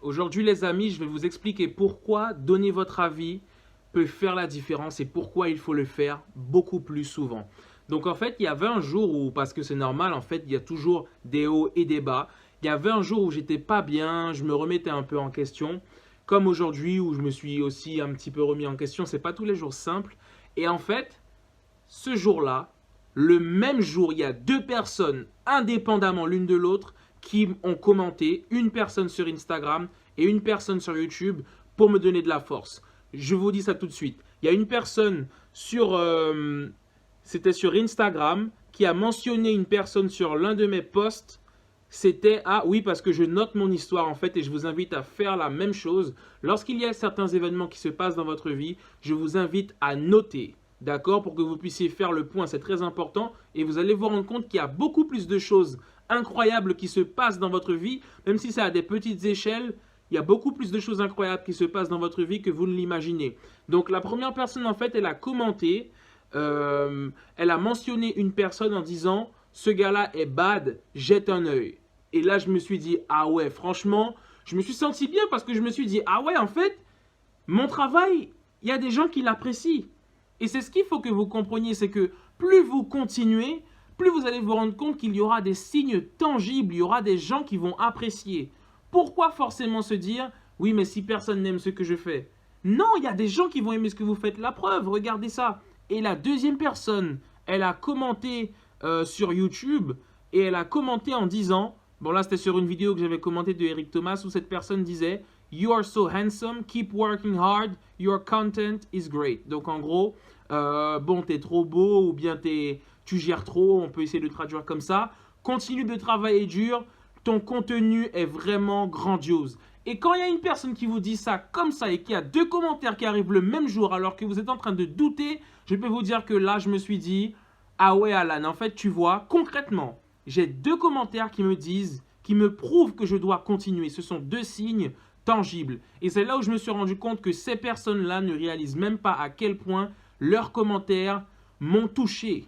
Aujourd'hui les amis, je vais vous expliquer pourquoi donner votre avis peut faire la différence et pourquoi il faut le faire beaucoup plus souvent. Donc en fait, il y avait un jour où, parce que c'est normal, en fait, il y a toujours des hauts et des bas. Il y avait un jour où j'étais pas bien, je me remettais un peu en question, comme aujourd'hui où je me suis aussi un petit peu remis en question. C'est pas tous les jours simple. Et en fait, ce jour-là, le même jour, il y a deux personnes indépendamment l'une de l'autre qui ont commenté, une personne sur Instagram et une personne sur YouTube pour me donner de la force. Je vous dis ça tout de suite. Il y a une personne c'était sur Instagram qui a mentionné une personne sur l'un de mes posts. C'était, ah oui, parce que je note mon histoire en fait et je vous invite à faire la même chose. Lorsqu'il y a certains événements qui se passent dans votre vie, je vous invite à noter. D'accord? Pour que vous puissiez faire le point, c'est très important. Et vous allez vous rendre compte qu'il y a beaucoup plus de choses incroyables qui se passent dans votre vie, même si c'est à des petites échelles. Il y a beaucoup plus de choses incroyables qui se passent dans votre vie que vous ne l'imaginez. Donc la première personne, en fait, elle a commenté, elle a mentionné une personne en disant « Ce gars-là est bad, jette un œil ». Et là, je me suis dit « Ah ouais, franchement, je me suis senti bien parce que je me suis dit « Ah ouais, en fait, mon travail, il y a des gens qui l'apprécient ». Et c'est ce qu'il faut que vous compreniez, c'est que plus vous continuez, plus vous allez vous rendre compte qu'il y aura des signes tangibles, il y aura des gens qui vont apprécier. Pourquoi forcément se dire « Oui, mais si personne n'aime ce que je fais ?» Non, il y a des gens qui vont aimer ce que vous faites. La preuve, regardez ça. Et la deuxième personne, elle a commenté sur YouTube et elle a commenté en disant, bon là c'était sur une vidéo que j'avais commentée de Eric Thomas où cette personne disait « You are so handsome, keep working hard, your content is great ». Donc en gros, bon t'es trop beau ou bien tu gères trop, on peut essayer de traduire comme ça. Continue de travailler dur, ton contenu est vraiment grandiose. Et quand il y a une personne qui vous dit ça comme ça et qu'il y a deux commentaires qui arrivent le même jour alors que vous êtes en train de douter, je peux vous dire que là, je me suis dit, ah ouais Alan, en fait, tu vois, concrètement, j'ai deux commentaires qui me disent, qui me prouvent que je dois continuer. Ce sont deux signes tangibles. Et c'est là où je me suis rendu compte que ces personnes-là ne réalisent même pas à quel point leurs commentaires m'ont touché.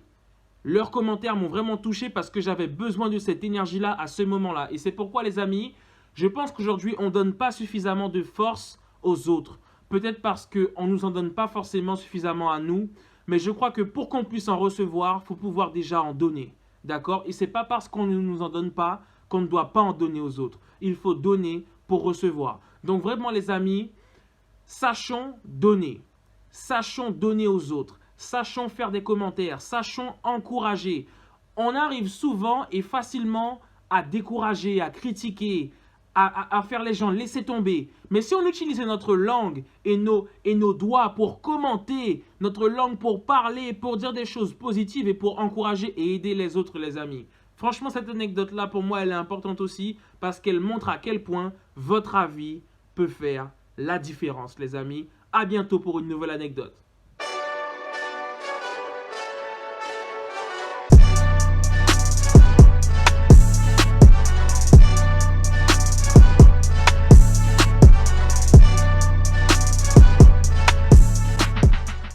Leurs commentaires m'ont vraiment touché parce que j'avais besoin de cette énergie-là à ce moment-là. Et c'est pourquoi, les amis, je pense qu'aujourd'hui, on ne donne pas suffisamment de force aux autres. Peut-être parce qu'on ne nous en donne pas forcément suffisamment à nous. Mais je crois que pour qu'on puisse en recevoir, il faut pouvoir déjà en donner. D'accord? Et ce n'est pas parce qu'on ne nous en donne pas qu'on ne doit pas en donner aux autres. Il faut donner pour recevoir. Donc vraiment, les amis, sachons donner. Sachons donner aux autres. Sachons faire des commentaires. Sachons encourager. On arrive souvent et facilement à décourager, à critiquer, à faire les gens laisser tomber. Mais si on utilisait notre langue et nos doigts pour commenter, notre langue pour parler, pour dire des choses positives et pour encourager et aider les autres, les amis. Franchement, cette anecdote-là, pour moi, elle est importante aussi parce qu'elle montre à quel point votre avis peut faire la différence, les amis. À bientôt pour une nouvelle anecdote.